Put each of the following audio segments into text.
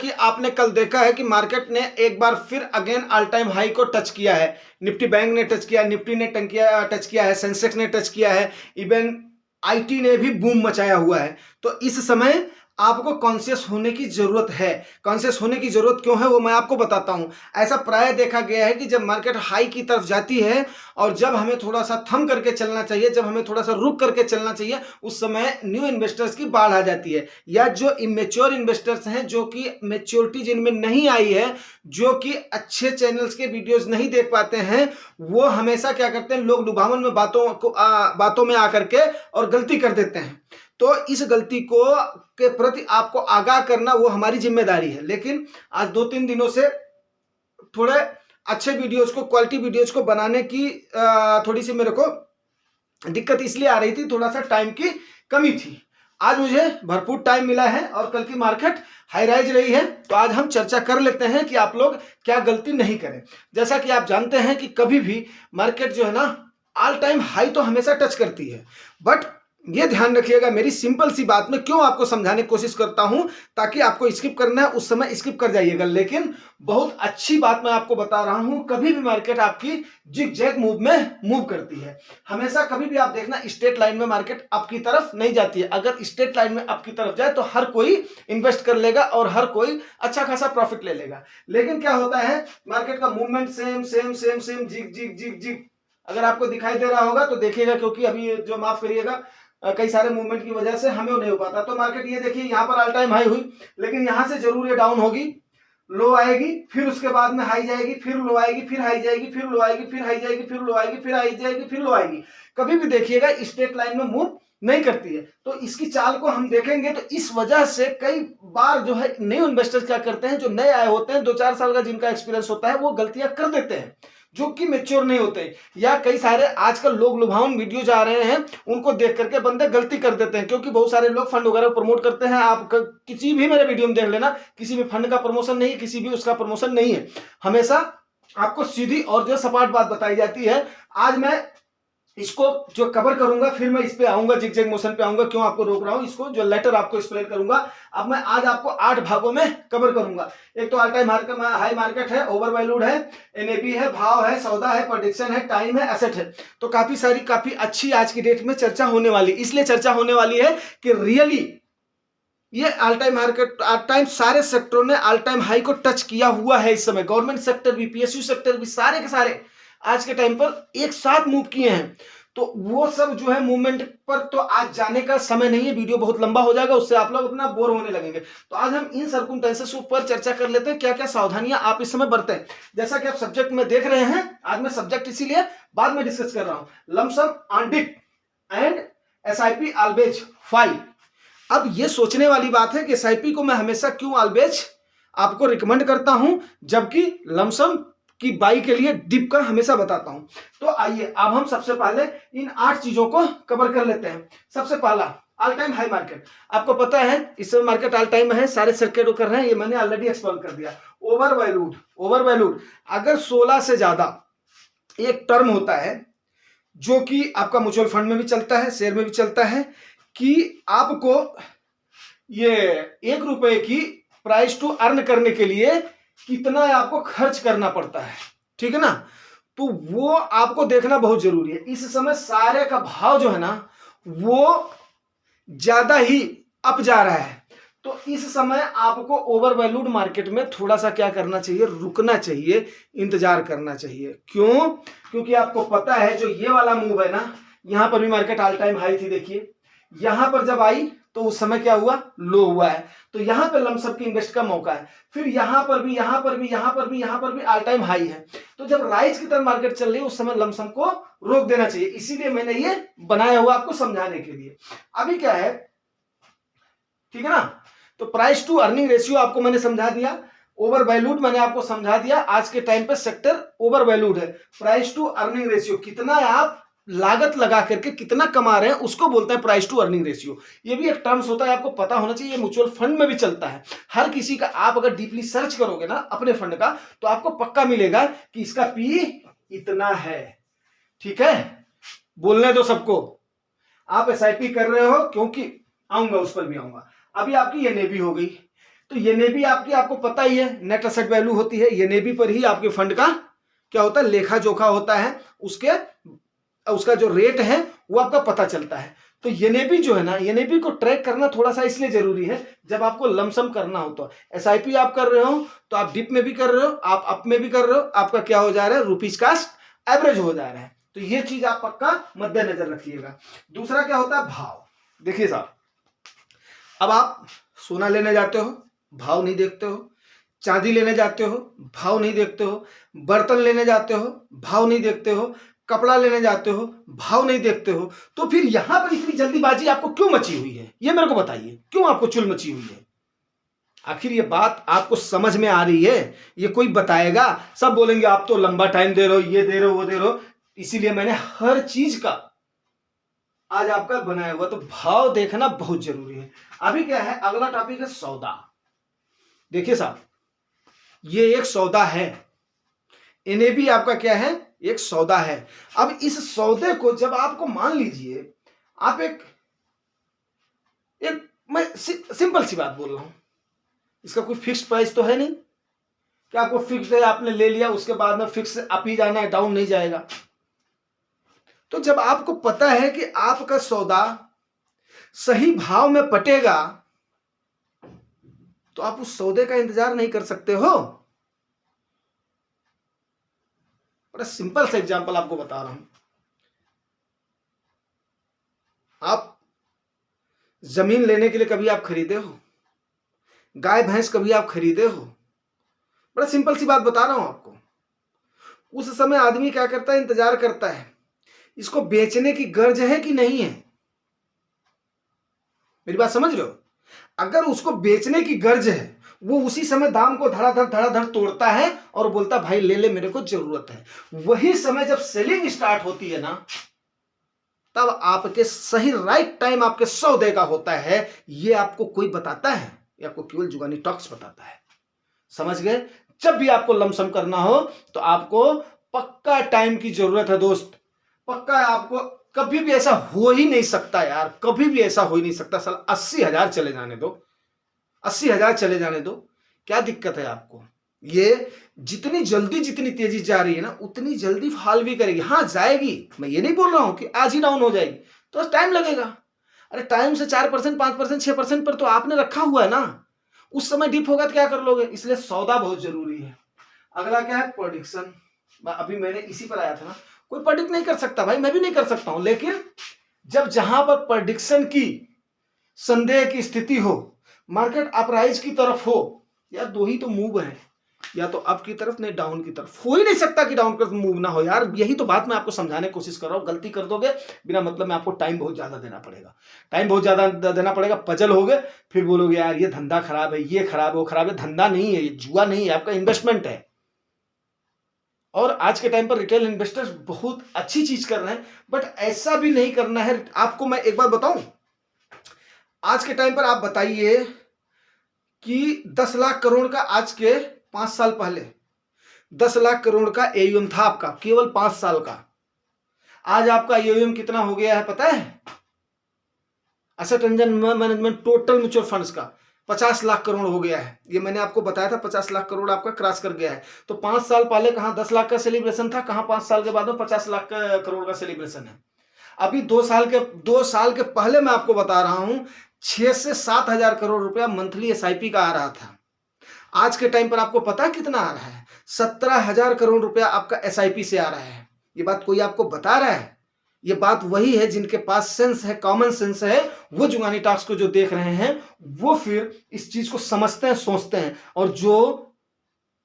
कि आपने कल देखा है कि मार्केट ने एक बार फिर अगेन ऑल टाइम हाई को टच किया है। निफ्टी बैंक ने टच किया, निफ्टी ने टच किया है, सेंसेक्स ने टच किया है, इवन आईटी ने भी बूम मचाया हुआ है। तो इस समय आपको कॉन्शियस होने की जरूरत है। कॉन्शियस होने की जरूरत क्यों है वो मैं आपको बताता हूं। ऐसा प्राय देखा गया है कि जब मार्केट हाई की तरफ जाती है और जब हमें थोड़ा सा थम करके चलना चाहिए, जब हमें थोड़ा सा रुक करके चलना चाहिए, उस समय न्यू इन्वेस्टर्स की बाढ़ आ जाती है, या जो इमेच्योर इन्वेस्टर्स हैं, जो कि मेच्योरिटी जिनमें नहीं आई है, जो कि अच्छे चैनल्स के वीडियोस नहीं देख पाते हैं, वो हमेशा क्या करते हैं, लोग लुभावन में बातों में आकर के और गलती कर देते हैं। तो इस गलती को के प्रति आपको आगाह करना वो हमारी जिम्मेदारी है। लेकिन आज 2-3 दिनों से थोड़े अच्छे वीडियोस को, क्वालिटी वीडियोस को बनाने की थोड़ी सी मेरे को दिक्कत इसलिए आ रही थी, थोड़ा सा टाइम की कमी थी। आज मुझे भरपूर टाइम मिला है और कल की मार्केट हाई राइज रही है, तो आज हम चर्चा कर लेते हैं कि आप लोग क्या गलती नहीं करें। जैसा कि आप जानते हैं कि कभी भी मार्केट जो है ना, ऑल टाइम हाई तो हमेशा टच करती है, बट ये ध्यान रखिएगा, मेरी सिंपल सी बात में क्यों आपको समझाने की कोशिश करता हूं, ताकि आपको स्किप करना है उस समय स्किप कर जाइएगा। लेकिन बहुत अच्छी बात मैं आपको बता रहा हूं, कभी भी मार्केट आपकी जिग जैग मूव में मूव करती है। हमेशा कभी भी आप देखना, स्ट्रेट लाइन में मार्केट आपकी तरफ नहीं जाती है। अगर स्ट्रेट लाइन में आपकी तरफ जाए तो हर कोई इन्वेस्ट कर लेगा और हर कोई अच्छा खासा प्रॉफिट ले लेगा। लेकिन क्या होता है, मार्केट का movement same same same same zig zig zig zig अगर आपको दिखाई दे रहा होगा तो देखिएगा, क्योंकि अभी जो माफ करिएगा कई सारे मूवमेंट की वजह से हमें नहीं हो पाता। तो मार्केट ये देखिए, यहाँ पर ऑल टाइम हाई हुई, लेकिन यहाँ से जरूर ये डाउन होगी, लो आएगी, फिर उसके बाद में हाई जाएगी, फिर लो आएगी, फिर हाई जाएगी, फिर लो आएगी, फिर हाई जाएगी, फिर लो आएगी, फिर हाई जाएगी, फिर लो आएगी। कभी भी देखिएगा स्ट्रेट लाइन में मूव नहीं करती है। तो इसकी चाल को हम देखेंगे तो इस वजह से कई बार जो है न्यू इन्वेस्टर्स क्या करते हैं, जो नए आए होते हैं, 2-4 साल का जिनका एक्सपीरियंस होता है, वो गलतियां कर देते हैं जो कि मेच्योर नहीं होते। या कई सारे आजकल लोग लुभावन वीडियो जा रहे हैं, उनको देख करके बंदे गलती कर देते हैं, क्योंकि बहुत सारे लोग फंड वगैरह प्रमोट करते हैं। आप किसी भी मेरे वीडियो में देख लेना, किसी भी फंड का प्रमोशन नहीं है, किसी भी उसका प्रमोशन नहीं है। हमेशा आपको सीधी और जो सपाट बात बताई जाती है। आज मैं इसको जो कवर करूंगा, फिर मैं इस पे आऊंगा, जिग जैग मोशन पे आऊंगा। क्यों आपको रोक रहा हूं, इसको जो लेटर आपको एक्सप्लेन करूंगा। अब मैं आज आपको 8 भागों में कवर करूंगा। एक तो ऑल टाइम हाई मार्केट है, ओवर वैल्यूड है, एनएबी है, भाव है, सौदा है, प्रेडिक्शन है, टाइम है, एसेट है। तो काफी अच्छी आज की डेट में चर्चा होने वाली। इसलिए चर्चा होने वाली है कि रियली ये all time market, all time सारे सेक्टरों ने ऑल टाइम हाई को टच किया हुआ है इस समय। गवर्नमेंट सेक्टर भी, पीएसयू सेक्टर भी, सारे के सारे आज के टाइम पर एक साथ मूव किए हैं। तो वो सब जो है मूवमेंट पर तो आज जाने का समय नहीं है, वीडियो बहुत लंबा हो जाएगा, उससे आप लोग अपना बोर होने लगेंगे। तो आज हम इन सर्कमस्टेंसेस पर चर्चा कर लेते हैं, क्या क्या सावधानियां आप इस समय बरतें। जैसा कि आप सब्जेक्ट में देख रहे हैं, आज मैं सब्जेक्ट इसीलिए बाद में डिस्कस कर रहा हूं, lump sum on dip and SIP always file. अब ये सोचने वाली बात है कि एसआईपी को मैं हमेशा क्यों ऑलवेज आपको रिकमेंड करता हूं, जबकि लमसम की बाई के लिए डिप का हमेशा बताता हूं। तो आइए अब हम सबसे पहले इन 8 चीजों को कवर कर लेते हैं। सबसे पहला, ऑल टाइम हाई मार्केट। आपको पता है इस समय मार्केट ऑल टाइम में है, सारे सर्किट कर रहे हैं, ये मैंने ऑलरेडी एक्सप्लेन कर दिया। ओवर वैल्यूड अगर 16 से ज्यादा एक टर्म होता है, जो कि आपका म्यूचुअल फंड में भी चलता है, शेयर में भी चलता है, कि आपको ये 1 रुपए की प्राइस टू अर्न करने के लिए कितना आपको खर्च करना पड़ता है, ठीक है ना। तो वो आपको देखना बहुत जरूरी है। इस समय सारे का भाव जो है ना, वो ज्यादा ही अप जा रहा है। तो इस समय आपको ओवर वैल्यूड मार्केट में थोड़ा सा क्या करना चाहिए, रुकना चाहिए, इंतजार करना चाहिए। क्यों? क्योंकि आपको पता है जो ये वाला मूव है ना, यहां पर भी मार्केट ऑल टाइम हाई थी, देखिए यहां पर जब आई तो उस समय क्या हुआ, लो हुआ है। तो यहां पे लमसम की इन्वेस्ट का मौका है। फिर यहां पर भी ऑल टाइम हाई है। तो जब राइज की तरफ मार्केट चल रही है, उस समय लमसम को रोक देना चाहिए। इसीलिए मैंने ये बनाया हुआ आपको समझाने के लिए। अभी क्या है, ठीक है ना। तो प्राइस टू अर्निंग रेशियो आपको मैंने समझा दिया, ओवर वैल्यूड मैंने आपको समझा दिया। आज के टाइम पे सेक्टर ओवर वैल्यूड है। प्राइस टू अर्निंग रेशियो, कितना आप लागत लगा करके कितना कमा रहे हैं, उसको बोलते हैं प्राइस टू अर्निंग रेशियो। ये भी एक टर्म्स होता है, आपको पता होना चाहिए। म्यूचुअल फंड में भी चलता है हर किसी का। आप अगर डीपली सर्च करोगे ना अपने फंड का, तो आपको पक्का मिलेगा कि इसका पी इतना है, ठीक है। बोलने दो सबको। आप एसआईपी कर रहे हो, क्योंकि आऊंगा उस पर भी आऊंगा। अभी आपकी एनएबी हो गई, तो एनएबी आपकी, आपको पता ही है, नेट एसेट वैल्यू होती है, एनएबी पर ही आपके फंड का क्या होता है, लेखा जोखा होता है, उसका जो रेट है वो आपका पता चलता है। तो एनएबी जो है ना, एनएबी को ट्रैक करना थोड़ा सा इसलिए जरूरी है, जब आपको लमसम करना हो तो एसआईपी आप कर रहे हो तो आप डिप में भी कर रहे हो, आप अप में भी कर रहे हो, आपका क्या हो जा रहा है, रुपीज कास्ट एवरेज हो जा रहा है। तो ये चीज आप पक्का मद्देनजर रखिएगा। दूसरा क्या होता है, भाव। देखिए साहब, अब आप सोना लेने जाते हो, भाव नहीं देखते हो, चांदी लेने जाते हो, भाव नहीं देखते हो, बर्तन लेने जाते हो, भाव नहीं देखते हो, कपड़ा लेने जाते हो, भाव नहीं देखते हो, तो फिर यहां पर इतनी जल्दीबाजी आपको क्यों मची हुई है, ये मेरे को बताइए, क्यों आपको चुल मची हुई है? आखिर ये बात आपको समझ में आ रही है? ये कोई बताएगा? सब बोलेंगे आप तो लंबा टाइम दे रहे हो, ये दे रहे हो, वो दे रहे हो। इसीलिए मैंने हर चीज का आज आपका बनाया हुआ। तो भाव देखना बहुत जरूरी है। अभी क्या है, अगला टॉपिक है सौदा। देखिए साहब, ये एक सौदा है, एनएबी आपका क्या है, एक सौदा है। अब इस सौदे को जब आपको, मान लीजिए आप एक मैं सिंपल सी बात बोल रहा हूं, इसका कोई फिक्स्ड प्राइस तो है नहीं कि आपको फिक्स्ड है, आपने ले लिया, उसके बाद में फिक्स अप ही जाना है, डाउन नहीं जाएगा। तो जब आपको पता है कि आपका सौदा सही भाव में पटेगा, तो आप उस सौदे का इंतजार नहीं कर सकते हो। बड़ा सिंपल सा एग्जांपल आपको बता रहा हूं। आप जमीन लेने के लिए कभी आप खरीदे हो? गाय भैंस कभी आप खरीदे हो? बड़ा सिंपल सी बात बता रहा हूं आपको। उस समय आदमी क्या करता है, इंतजार करता है, इसको बेचने की गर्ज है कि नहीं है। मेरी बात समझ रहे हो? अगर उसको बेचने की गर्ज है, वो उसी समय दाम को धड़ाधड़ तोड़ता है और बोलता भाई ले ले, मेरे को जरूरत है। वही समय जब सेलिंग स्टार्ट होती है ना, तब आपके सही राइट टाइम आपके सौदे का होता है। ये आपको कोई बताता है? ये आपको केवल जुगानी टॉक्स बताता है। समझ गए? जब भी आपको लमसम करना हो तो आपको पक्का टाइम की जरूरत है दोस्त, पक्का। आपको कभी भी ऐसा हो ही नहीं सकता यार, कभी भी ऐसा हो ही नहीं सकता। साल 80,000 चले जाने दो, 80,000 चले जाने दो, क्या दिक्कत है आपको? ये जितनी जल्दी, जितनी तेजी जा रही है ना, उतनी जल्दी फॉल भी करेगी। हाँ जाएगी, मैं ये नहीं बोल रहा हूं कि आज ही डाउन हो जाएगी, तो टाइम लगेगा। अरे टाइम से 4%, 5%, 6% पर तो आपने रखा हुआ है ना, उस समय डिप होगा तो क्या कर लोगे? इसलिए सौदा बहुत जरूरी है। अगला क्या है, प्रेडिक्शन। अभी मैंने इसी पर आया था ना, कोई प्रेडिक्ट नहीं कर सकता भाई, मैं भी नहीं कर सकता हूं। लेकिन जब जहां पर प्रेडिक्शन की संदेह की स्थिति हो, मार्केट अपराइज की तरफ हो, यार दो ही तो मूव है, या तो अप की तरफ नहीं डाउन की तरफ। हो ही नहीं सकता कि डाउन की तरफ मूव ना हो यार। यही तो बात मैं आपको समझाने की कोशिश कर रहा हूं। गलती कर दोगे बिना मतलब में, आपको टाइम बहुत ज्यादा देना पड़ेगा, टाइम बहुत ज्यादा देना पड़ेगा। पजल हो गए, फिर बोलोगे यार ये धंधा खराब है, ये खराब है, वो खराब है। धंधा नहीं है, ये जुआ नहीं है, आपका इन्वेस्टमेंट है। और आज के टाइम पर रिटेल इन्वेस्टर्स बहुत अच्छी चीज कर रहे हैं, बट ऐसा भी नहीं करना है। आपको मैं एक बात बताऊं, आज के टाइम पर आप बताइए कि 10 लाख करोड़ का, आज के 5 साल पहले 10 लाख करोड़ का एयूएम था आपका, केवल 5 साल का। आज आपका एयूएम कितना हो गया है पता है? Asset under management total mutual funds का 50 लाख करोड़ हो गया है। ये मैंने आपको बताया था, 50 लाख करोड़ आपका क्रॉस कर गया है। तो 5 साल पहले कहां 10 लाख का सेलिब्रेशन था, कहां 5 साल के बाद में 50 लाख करोड़ का सेलिब्रेशन है। अभी 2 साल के पहले मैं आपको बता रहा हूं, 6 से 7 हजार करोड़ रुपया मंथली एसआईपी का आ रहा था। आज के टाइम पर आपको पता है कितना आ रहा है? 17,000 करोड़ रुपया आपका एसआईपी से आ रहा है। ये बात कोई आपको बता रहा है? ये बात वही है जिनके पास सेंस है, कॉमन सेंस है, वो जुगानी टॉक्स को जो देख रहे हैं, वो फिर इस चीज को समझते हैं, सोचते हैं। और जो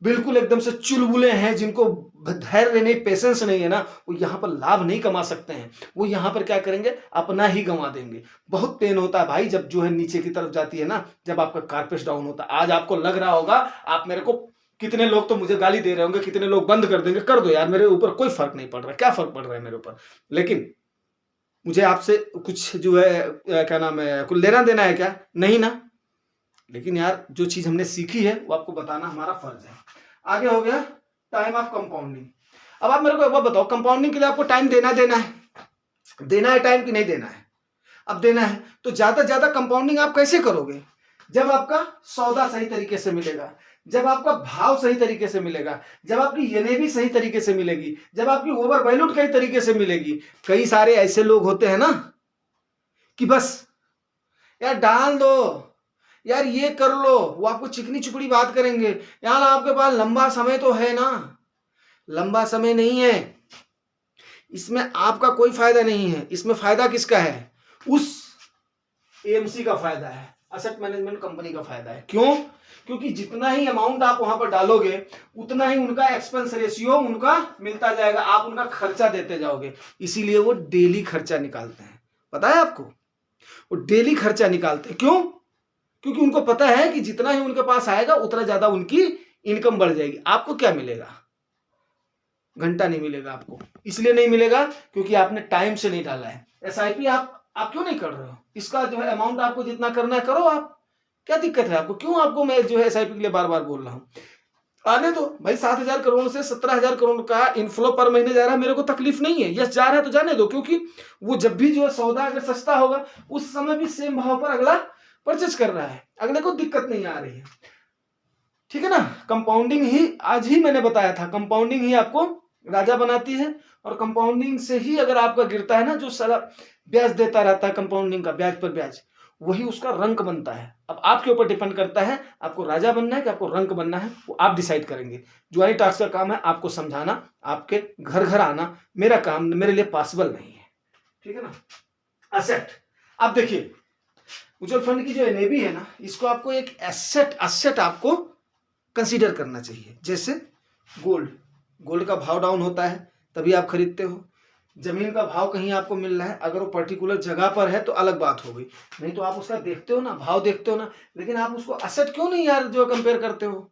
बिल्कुल एकदम से चुलबुले हैं, जिनको धैर्य नहीं, पेशेंस नहीं है ना, वो यहाँ पर लाभ नहीं कमा सकते हैं। वो यहाँ पर क्या करेंगे, अपना ही गंवा देंगे। बहुत पेन होता है भाई जब जो है नीचे की तरफ जाती है ना, जब आपका कारपेट डाउन होता है। आज आपको लग रहा होगा, आप मेरे को, कितने लोग तो मुझे गाली दे रहे होंगे, कितने लोग बंद कर देंगे, कर दो यार, मेरे ऊपर कोई फर्क नहीं पड़ रहा। क्या फर्क पड़ रहा है मेरे ऊपर? लेकिन मुझे आपसे कुछ जो है, क्या नाम है, कुछ लेना देना है क्या? नहीं ना। लेकिन यार जो चीज हमने सीखी है वो आपको बताना हमारा फर्ज है। आगे हो गया टाइम ऑफ कंपाउंडिंग। अब आप मेरे को एक बार बताओ, कंपाउंडिंग के लिए आपको टाइम देना है टाइम कि नहीं देना है? अब देना है तो ज्यादा कंपाउंडिंग आप कैसे करोगे? जब आपका सौदा सही तरीके से मिलेगा, जब आपका भाव सही तरीके से मिलेगा, जब आपकी एनएवी सही तरीके से मिलेगी, जब आपकी ओवर वैल्यूड कई तरीके से मिलेगी। कई सारे ऐसे लोग होते हैं ना कि बस यार डाल दो, यार ये कर लो, वो आपको चिकनी चुपड़ी बात करेंगे। यार आपके पास लंबा समय तो है ना, लंबा समय नहीं है, इसमें आपका कोई फायदा नहीं है। इसमें फायदा किसका है? उस एएमसी का फायदा है, असेट मैनेजमेंट कंपनी का फायदा है। क्यों? क्योंकि जितना ही अमाउंट आप वहां पर डालोगे उतना ही उनका एक्सपेंस रेशियो उनका मिलता जाएगा, आप उनका खर्चा देते जाओगे। इसीलिए वो डेली खर्चा निकालते हैं। पता है आपको? वो डेली खर्चा निकालते हैं। क्यों? क्योंकि उनको पता है कि जितना ही उनके पास आएगा उतना ज्यादा उनकी इनकम बढ़ जाएगी। आपको क्या मिलेगा? घंटा नहीं मिलेगा आपको। इसलिए नहीं मिलेगा क्योंकि आपने टाइम से नहीं डाला है। एसआईपी आप क्यों नहीं कर रहे हो? इसका जो है अमाउंट आपको जितना करना है करो। आप क्या दिक्कत है आपको? क्यों आपको मैं जो है एसआईपी के लिए बार बार बोल रहा हूं? आने दो भाई। 7,000 करोड़ से 17,000 करोड़ का इनफ्लो पर महीने जा रहा है, मेरे को तकलीफ नहीं है। यस जा रहा है तो जाने दो, क्योंकि वो जब भी जो है सौदा अगर सस्ता होगा उस समय भी सेम भाव पर अगला परचेज कर रहा है, अगले को दिक्कत नहीं आ रही है। ठीक है ना? कंपाउंडिंग ही आज ही मैंने बताया था, कंपाउंडिंग ही आपको राजा बनाती है। और कंपाउंडिंग से ही अगर आपका गिरता है ना, जो सारा ब्याज देता रहता है कंपाउंडिंग का, ब्याज पर ब्याज, वही उसका रंक बनता है। अब आपके ऊपर डिपेंड करता है आपको राजा बनना है कि आपको रंक बनना है, वो आप डिसाइड करेंगे। जुआरी टास्क का काम है आपको समझाना, आपके घर घर आना। मेरा काम मेरे लिए पॉसिबल नहीं है। ठीक है ना? असेट, आप देखिए म्यूचुअल फंड की जो एनएवी है ना, इसको आपको एक एसेट आपको कंसीडर करना चाहिए। जैसे गोल्ड का भाव डाउन होता है तभी आप खरीदते हो। जमीन का भाव कहीं आपको मिल रहा है, अगर वो पर्टिकुलर जगह पर है तो अलग बात हो गई, नहीं तो आप उसका देखते हो ना, भाव देखते हो ना। लेकिन आप उसको असेट क्यों नहीं यार जो कंपेयर करते हो?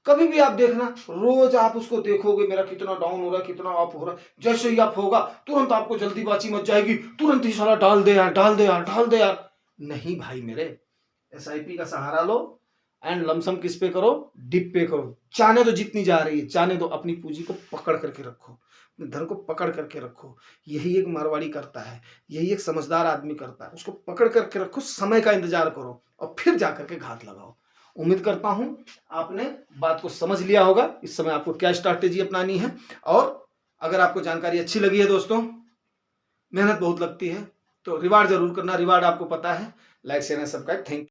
कभी भी आप देखना, रोज आप उसको देखोगे, मेरा कितना डाउन हो रहा है, कितना अप हो रहा है। जैसे ही अप होगा तुरंत आपको जल्दीबाजी मच जाएगी, तुरंत ही साला डाल दे यार, डाल दे यार, डाल दे यार। नहीं भाई मेरे, एसआईपी का सहारा लो एंड लमसम किस पे करो? डिप पे करो। जाने दो जितनी जा रही है, जाने दो। अपनी पूंजी को पकड़ करके रखो, अपने धन को पकड़ करके रखो। यही एक मारवाड़ी करता है, यही एक समझदार आदमी करता है। उसको पकड़ करके रखो, समय का इंतजार करो और फिर जाकर के घात लगाओ। उम्मीद करता हूं आपने बात को समझ लिया होगा, इस समय आपको क्या स्ट्रैटेजी अपनानी है। और अगर आपको जानकारी अच्छी लगी है दोस्तों, मेहनत बहुत लगती है, तो रिवार्ड जरूर करना। रिवार्ड आपको पता है, like share and subscribe. Thank you.